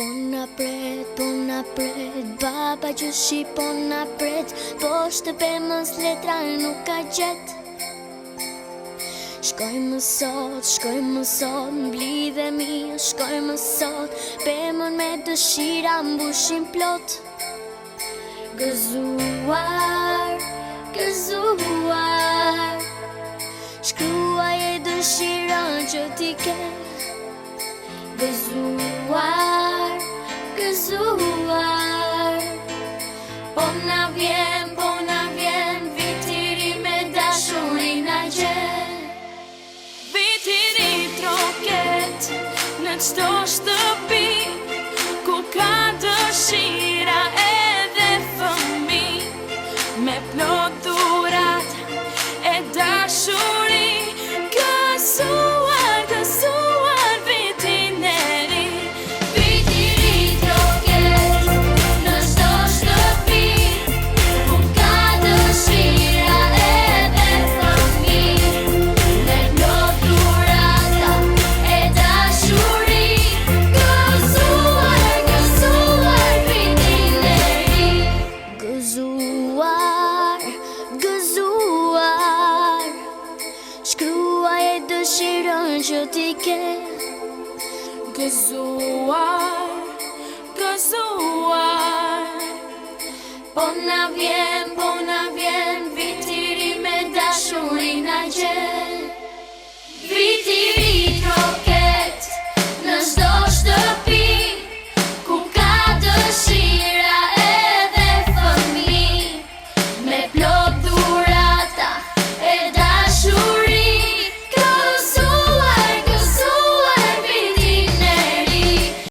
Po na pret, baba gjyshi po na pret, po shtëpemës letra nuk ka gjet. Shkojmë sot, mblidhemi, shkojmë sot, pemën me dëshira mbushim plot. Gëzuar, shkruaj e dëshirën që ti ke. Gëzuar, po na vjen viti ri me dashuri na gjen. Viti ri troket në çdo shtëpi ku ka dëshira edhe fëmijë, me plot dhurat e dashuri. Gëzuar vitin e ri. Viti ri troket në çdo shtëpi ku ka dëshira edhe fëmijë, me plot dhurata e dashuri. Gëzuar vitin e ri. Gëzuar, shkruaj e dëshirën që ti ke. Gëzuar, Po na vjen viti ri me dashuri na gjen. Viti ri troket në çdo shtëpi ku ka dëshirë